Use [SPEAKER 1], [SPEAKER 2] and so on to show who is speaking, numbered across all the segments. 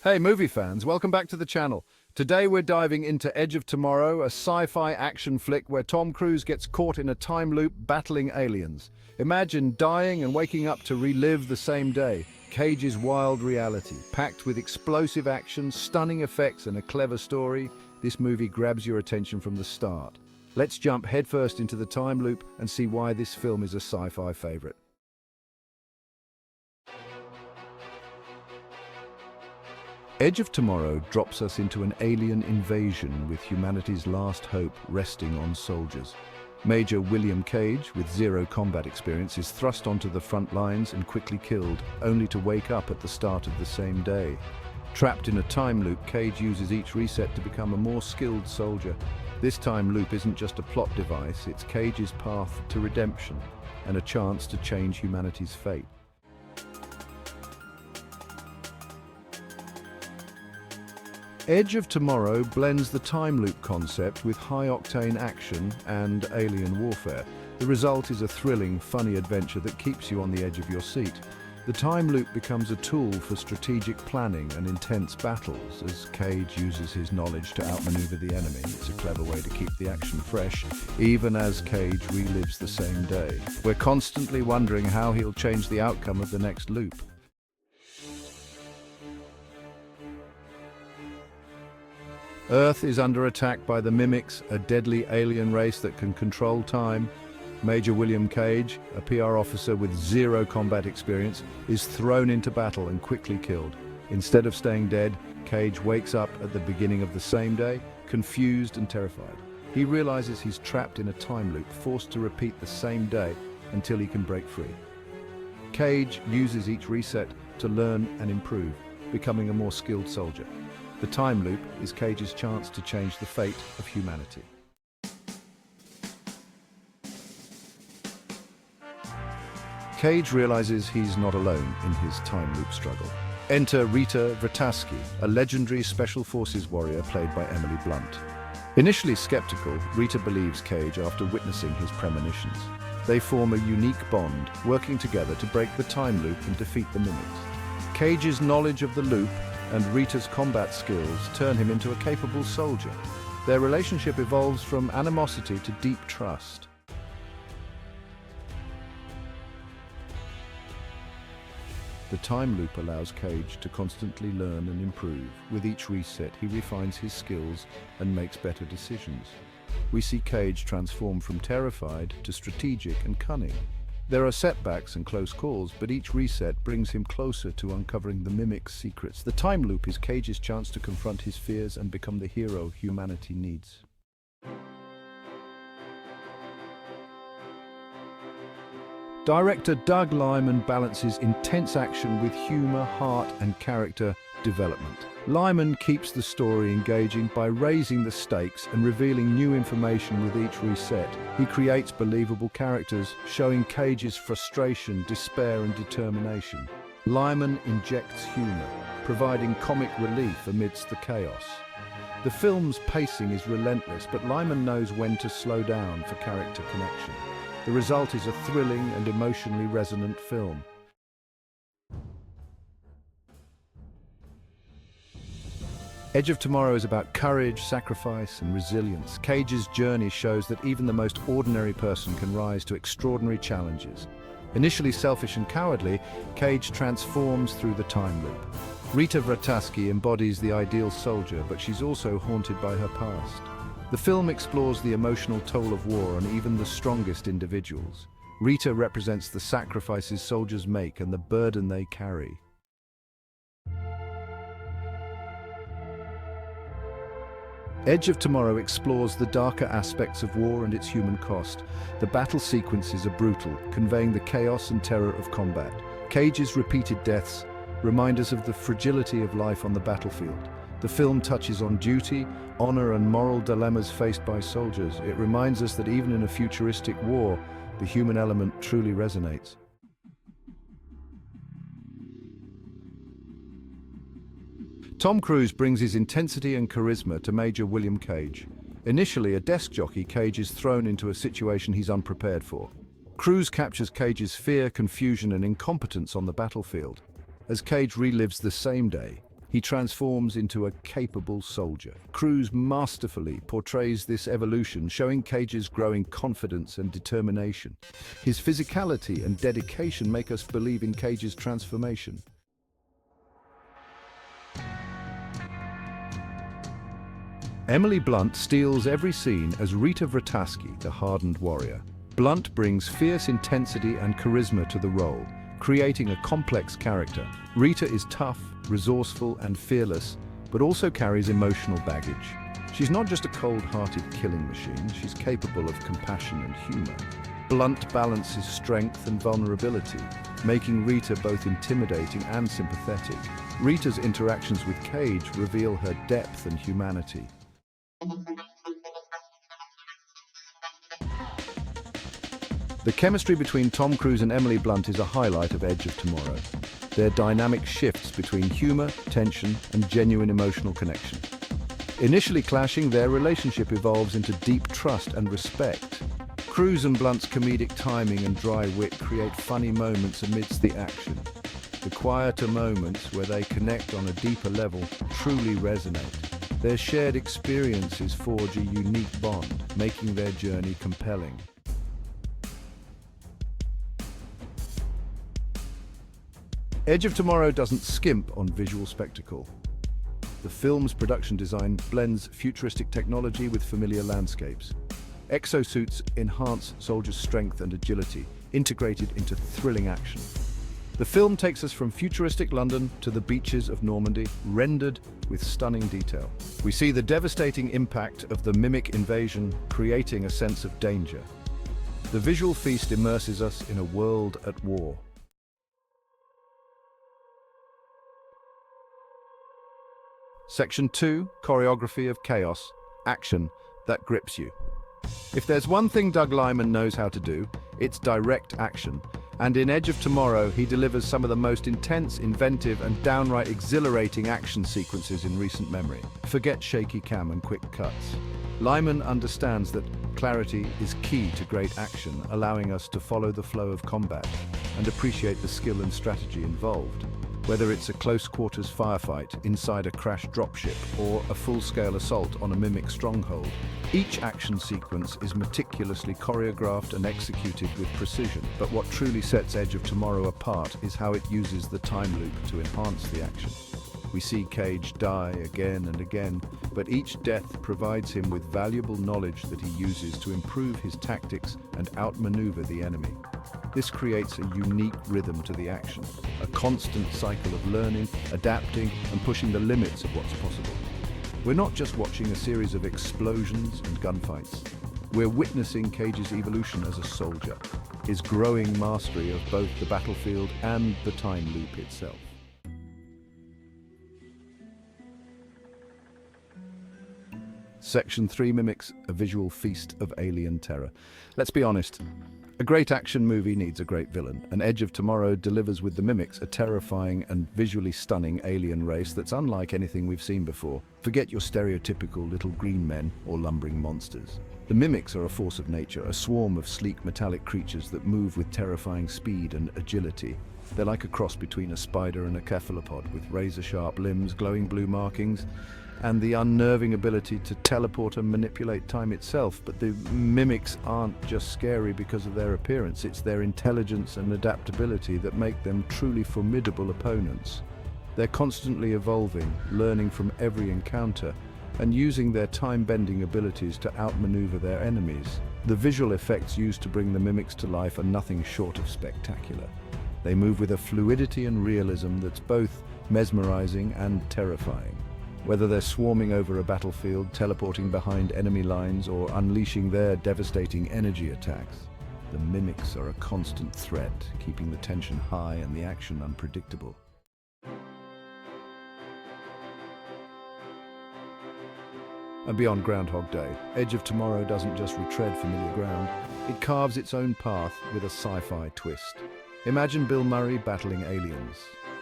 [SPEAKER 1] Hey movie fans, welcome back to the channel. Today we're diving into Edge of Tomorrow, a sci-fi action flick where Tom Cruise gets caught in a time loop battling aliens. Imagine dying and waking up to relive the same day. Cage's wild reality, packed with explosive action, stunning effects and a clever story, this movie grabs your attention from the start. Let's jump headfirst into the time loop and see why this film is a sci-fi favorite. Edge of Tomorrow drops us into an alien invasion with humanity's last hope resting on soldiers. Major William Cage, with zero combat experience, is thrust onto the front lines and quickly killed, only to wake up at the start of the same day. Trapped in a time loop, Cage uses each reset to become a more skilled soldier. This time loop isn't just a plot device, it's Cage's path to redemption and a chance to change humanity's fate. Edge of Tomorrow blends the time loop concept with high-octane action and alien warfare. The result is a thrilling, funny adventure that keeps you on the edge of your seat. The time loop becomes a tool for strategic planning and intense battles as Cage uses his knowledge to outmaneuver the enemy. It's a clever way to keep the action fresh, even as Cage relives the same day. We're constantly wondering how he'll change the outcome of the next loop. Earth is under attack by the Mimics, a deadly alien race that can control time. Major William Cage, a PR officer with zero combat experience, is thrown into battle and quickly killed. Instead of staying dead, Cage wakes up at the beginning of the same day, confused and terrified. He realizes he's trapped in a time loop, forced to repeat the same day until he can break free. Cage uses each reset to learn and improve, becoming a more skilled soldier. The time loop is Cage's chance to change the fate of humanity. Cage realizes he's not alone in his time loop struggle. Enter Rita Vrataski, a legendary Special Forces warrior played by Emily Blunt. Initially skeptical, Rita believes Cage after witnessing his premonitions. They form a unique bond, working together to break the time loop and defeat the Mimics. Cage's knowledge of the loop and Rita's combat skills turn him into a capable soldier. Their relationship evolves from animosity to deep trust. The time loop allows Cage to constantly learn and improve. With each reset, he refines his skills and makes better decisions. We see Cage transform from terrified to strategic and cunning. There are setbacks and close calls, but each reset brings him closer to uncovering the Mimic's secrets. The time loop is Cage's chance to confront his fears and become the hero humanity needs. Director Doug Liman balances intense action with humor, heart, and character development. Liman keeps the story engaging by raising the stakes and revealing new information with each reset. He creates believable characters, showing Cage's frustration, despair, and determination. Liman injects humor, providing comic relief amidst the chaos. The film's pacing is relentless, but Liman knows when to slow down for character connection. The result is a thrilling and emotionally resonant film. Edge of Tomorrow is about courage, sacrifice, and resilience. Cage's journey shows that even the most ordinary person can rise to extraordinary challenges. Initially selfish and cowardly, Cage transforms through the time loop. Rita Vrataski embodies the ideal soldier, but she's also haunted by her past. The film explores the emotional toll of war on even the strongest individuals. Rita represents the sacrifices soldiers make and the burden they carry. Edge of Tomorrow explores the darker aspects of war and its human cost. The battle sequences are brutal, conveying the chaos and terror of combat. Cage's repeated deaths remind us of the fragility of life on the battlefield. The film touches on duty, honor, and moral dilemmas faced by soldiers. It reminds us that even in a futuristic war, the human element truly resonates. Tom Cruise brings his intensity and charisma to Major William Cage. Initially a desk jockey, Cage is thrown into a situation he's unprepared for. Cruise captures Cage's fear, confusion, and incompetence on the battlefield. As Cage relives the same day, He transforms into a capable soldier. Cruise masterfully portrays this evolution, showing Cage's growing confidence and determination. His physicality and dedication make us believe in Cage's transformation. Emily Blunt steals every scene as Rita Vrataski, the hardened warrior. Blunt brings fierce intensity and charisma to the role, creating a complex character. Rita is tough, resourceful, and fearless, but also carries emotional baggage. She's not just a cold-hearted killing machine, she's capable of compassion and humor. Blunt balances strength and vulnerability, making Rita both intimidating and sympathetic. Rita's interactions with Cage reveal her depth and humanity. The chemistry between Tom Cruise and Emily Blunt is a highlight of Edge of Tomorrow. Their dynamic shifts between humor, tension, and genuine emotional connection. Initially clashing, their relationship evolves into deep trust and respect. Cruise and Blunt's comedic timing and dry wit create funny moments amidst the action. The quieter moments, where they connect on a deeper level, truly resonate. Their shared experiences forge a unique bond, making their journey compelling. Edge of Tomorrow doesn't skimp on visual spectacle. The film's production design blends futuristic technology with familiar landscapes. Exosuits enhance soldiers' strength and agility, integrated into thrilling action. The film takes us from futuristic London to the beaches of Normandy, rendered with stunning detail. We see the devastating impact of the mimic invasion, creating a sense of danger. The visual feast immerses us in a world at war. Section 2, Choreography of Chaos, Action that grips you. If there's one thing Doug Liman knows how to do, it's direct action. And in Edge of Tomorrow, he delivers some of the most intense, inventive, and downright exhilarating action sequences in recent memory. Forget shaky cam and quick cuts. Liman understands that clarity is key to great action, allowing us to follow the flow of combat and appreciate the skill and strategy involved. Whether it's a close-quarters firefight inside a crashed dropship or a full-scale assault on a mimic stronghold, each action sequence is meticulously choreographed and executed with precision. But what truly sets Edge of Tomorrow apart is how it uses the time loop to enhance the action. We see Cage die again and again, but each death provides him with valuable knowledge that he uses to improve his tactics and outmaneuver the enemy. This creates a unique rhythm to the action, a constant cycle of learning, adapting, and pushing the limits of what's possible. We're not just watching a series of explosions and gunfights. We're witnessing Cage's evolution as a soldier, his growing mastery of both the battlefield and the time loop itself. Section 3 mimics a visual feast of alien terror. Let's be honest, a great action movie needs a great villain, and Edge of Tomorrow delivers with the mimics a terrifying and visually stunning alien race that's unlike anything we've seen before. Forget your stereotypical little green men or lumbering monsters. The mimics are a force of nature, a swarm of sleek metallic creatures that move with terrifying speed and agility. They're like a cross between a spider and a cephalopod, with razor-sharp limbs, glowing blue markings, and the unnerving ability to teleport and manipulate time itself. But the mimics aren't just scary because of their appearance, it's their intelligence and adaptability that make them truly formidable opponents. They're constantly evolving, learning from every encounter, and using their time-bending abilities to outmaneuver their enemies. The visual effects used to bring the mimics to life are nothing short of spectacular. They move with a fluidity and realism that's both mesmerizing and terrifying. Whether they're swarming over a battlefield, teleporting behind enemy lines, or unleashing their devastating energy attacks, the mimics are a constant threat, keeping the tension high and the action unpredictable. And beyond Groundhog Day, Edge of Tomorrow doesn't just retread familiar ground, it carves its own path with a sci-fi twist. Imagine Bill Murray battling aliens.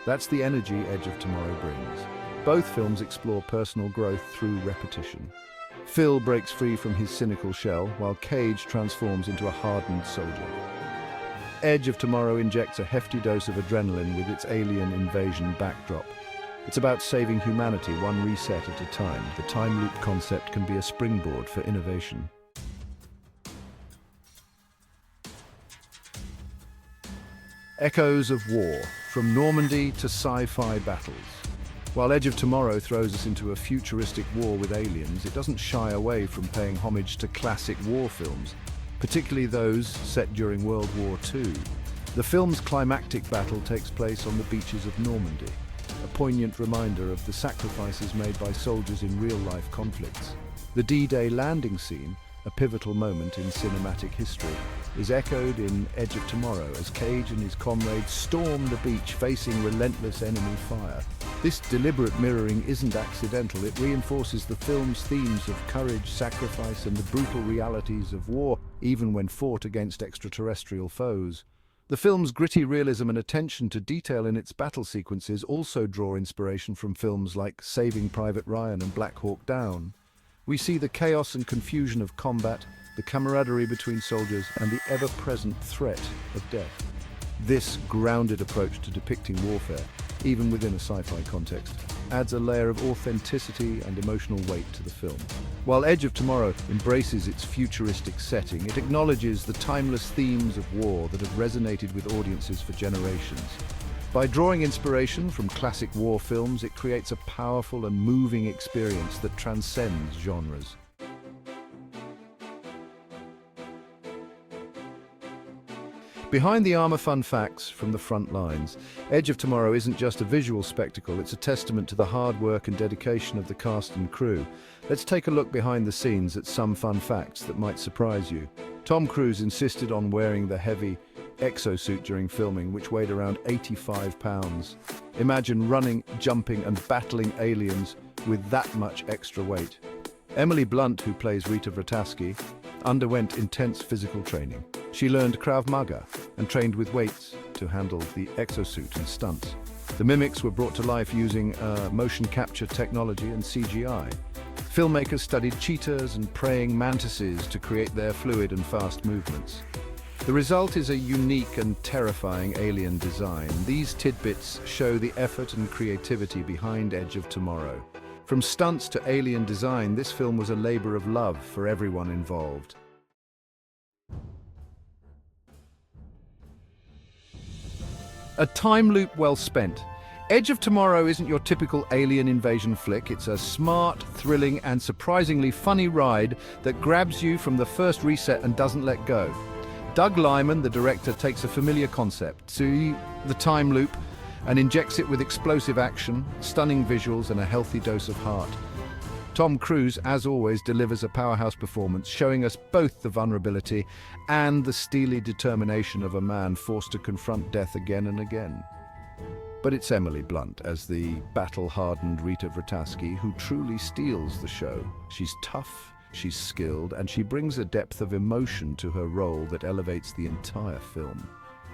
[SPEAKER 1] That's the energy Edge of Tomorrow brings. Both films explore personal growth through repetition. Phil breaks free from his cynical shell, while Cage transforms into a hardened soldier. Edge of Tomorrow injects a hefty dose of adrenaline with its alien invasion backdrop. It's about saving humanity one reset at a time. The time loop concept can be a springboard for innovation. Echoes of war, from Normandy to sci-fi battles. While Edge of Tomorrow throws us into a futuristic war with aliens, it doesn't shy away from paying homage to classic war films, particularly those set during World War II. The film's climactic battle takes place on the beaches of Normandy, a poignant reminder of the sacrifices made by soldiers in real-life conflicts. The D-Day landing scene, a pivotal moment in cinematic history, is echoed in Edge of Tomorrow as Cage and his comrades storm the beach facing relentless enemy fire. This deliberate mirroring isn't accidental. It reinforces the film's themes of courage, sacrifice, and the brutal realities of war, even when fought against extraterrestrial foes. The film's gritty realism and attention to detail in its battle sequences also draw inspiration from films like Saving Private Ryan and Black Hawk Down. We see the chaos and confusion of combat, the camaraderie between soldiers, and the ever-present threat of death. This grounded approach to depicting warfare, even within a sci-fi context, adds a layer of authenticity and emotional weight to the film. While Edge of Tomorrow embraces its futuristic setting, it acknowledges the timeless themes of war that have resonated with audiences for generations. By drawing inspiration from classic war films, it creates a powerful and moving experience that transcends genres. Behind the armor fun facts from the front lines, Edge of Tomorrow isn't just a visual spectacle, it's a testament to the hard work and dedication of the cast and crew. Let's take a look behind the scenes at some fun facts that might surprise you. Tom Cruise insisted on wearing the heavy exosuit during filming, which weighed around 85 pounds. Imagine running, jumping, and battling aliens with that much extra weight. Emily Blunt, who plays Rita Vrataski, underwent intense physical training. She learned Krav Maga and trained with weights to handle the exosuit and stunts. The mimics were brought to life using motion capture technology and CGI. Filmmakers studied cheetahs and praying mantises to create their fluid and fast movements. The result is a unique and terrifying alien design. These tidbits show the effort and creativity behind Edge of Tomorrow. From stunts to alien design, this film was a labor of love for everyone involved. A time loop well spent. Edge of Tomorrow isn't your typical alien invasion flick. It's a smart, thrilling, and surprisingly funny ride that grabs you from the first reset and doesn't let go. Doug Liman, the director, takes a familiar concept, see the time loop, and injects it with explosive action, stunning visuals, and a healthy dose of heart. Tom Cruise, as always, delivers a powerhouse performance, showing us both the vulnerability and the steely determination of a man forced to confront death again and again. But it's Emily Blunt as the battle-hardened Rita Vrataski who truly steals the show. She's tough, she's skilled, and she brings a depth of emotion to her role that elevates the entire film.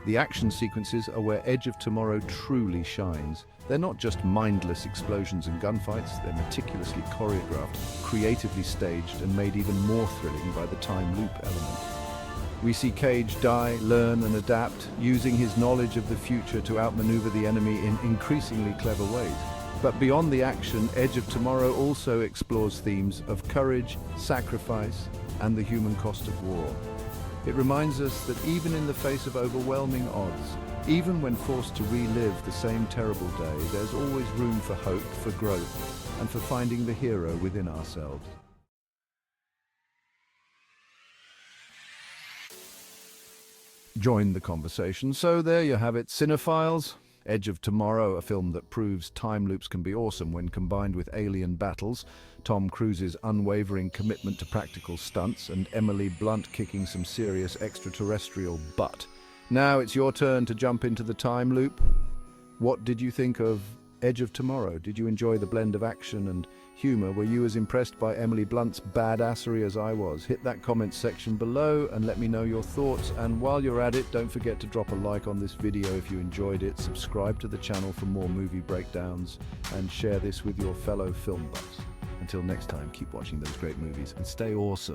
[SPEAKER 1] The action sequences are where Edge of Tomorrow truly shines. They're not just mindless explosions and gunfights, they're meticulously choreographed, creatively staged, and made even more thrilling by the time loop element. We see Cage die, learn, and adapt, using his knowledge of the future to outmaneuver the enemy in increasingly clever ways. But beyond the action, Edge of Tomorrow also explores themes of courage, sacrifice, and the human cost of war. It reminds us that even in the face of overwhelming odds, even when forced to relive the same terrible day, there's always room for hope, for growth, and for finding the hero within ourselves. Join the conversation. So there you have it, cinephiles. Edge of Tomorrow, a film that proves time loops can be awesome when combined with alien battles, Tom Cruise's unwavering commitment to practical stunts, and Emily Blunt kicking some serious extraterrestrial butt. Now it's your turn to jump into the time loop. What did you think of Edge of Tomorrow? Did you enjoy the blend of action and humor? Were you as impressed by Emily Blunt's badassery as I was? Hit that comment section below and let me know your thoughts. And while you're at it, don't forget to drop a like on this video if you enjoyed it, subscribe to the channel for more movie breakdowns, and share this with your fellow film buffs. Until next time, keep watching those great movies and stay awesome.